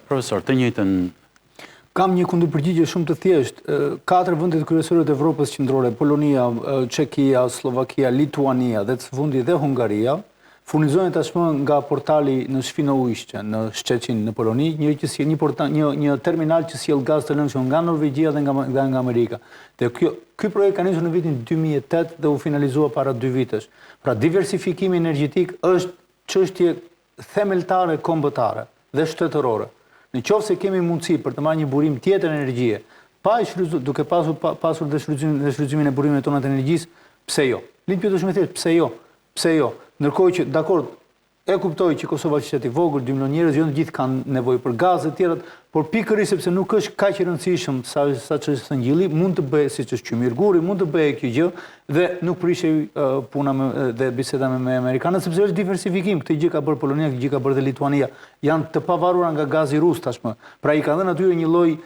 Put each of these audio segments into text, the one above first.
Profesor, të njëjtën... Kam një kundërpërgjigje shumë të thjeshtë. 4 vendet kryesore të Evropës qendrore, Polonia, Çekia, Slovakia, Lituania dhe së fundi dhe Hungaria, furnizojnë tashmë nga portali në Świnoujście, në Szczecin, në Poloni, një terminal që sjell gaz të lëngshëm nga Norvegjia dhe nga Amerika. Dhe ky projekt ka nisur në vitin 2008 dhe u finalizua para 2 vitesh. Pra diversifikimi energjetik është çështje themeltare kombëtare dhe shtetërore. Në qoftë se kemi mundësi për të marrë një burim tjetër energjie, duke pasur dhe shfrytëzimin e burimeve tona të energjisë, pse jo? Lind pyetje shumë e thjeshtë, pse jo? Pse jo? Ndërkohë që, dakord, e kuptoj që Kosova është qytet i vogël, 2 milionë njerëz, jo të gjithë kanë nevojë për gaz e tjerat, por pikërisht sepse nuk është kaq i rëndësishëm sa çështja e ngjilli, mund të bëhet siç është Qymir-Guri, mund të bëhet kjo gjë dhe nuk prishej puna dhe biseda me amerikanët, sepse është diversifikim. Këtë gjë ka bërë Polonia, këtë gjë ka bërë dhe Lituania. Janë të pavarura nga gazi rus tashmë. Pra i ka dhënë atyre një lloj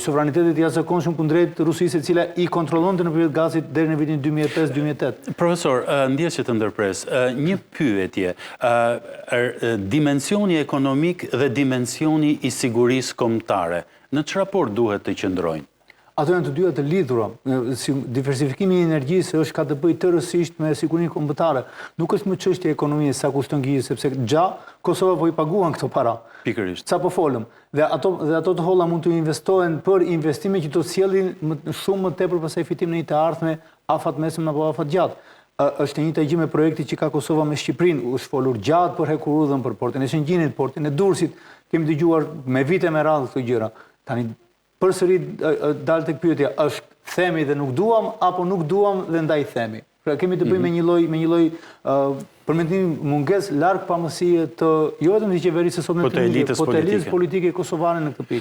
sovraniteti të jashtëzakonshëm kundrejt Rusisë, e cila i kontrollonte në periudhë gazit deri në vitin 2005-2008. Profesor, ndjes që të ndërpres, një pyetje, dimensioni ekonomik dhe dimensioni i sigurisë kombëtare, në çfarë raport duhet të qëndrojnë? Ato janë të dyja të lidhura. Diversifikimi i energjisë ka të bëjë tërësisht me sigurinë kombëtare. Nuk është më çështje ekonomie sa kushton gjizë, sepse Kosova po i paguan këto para. Pikërisht. Sa po folëm. Dhe ato të holla mund të investohen për investime që të sjellin shumë më tepër pasaj fitim në një të ardhme afat mesëm apo afat gjatë. Është e njëjta gjë me projekti që ka Kosova me Shqipërinë. U folur gjatë për Hekurudhën, për portin e Shëngjinit, portin e Durrësit. Kemi dëgjuar me vite me radhë këto gjëra. Tani përsëri dalë tek pyetja, është themi dhe nuk duam apo nuk duam dhe ndaj themi. Pra kemi të bëjmë me një lloj përmendimi mungesë larg pamësie të jo vetëm të qeverisë sot me të elitës politike kosovare në këtë pikë.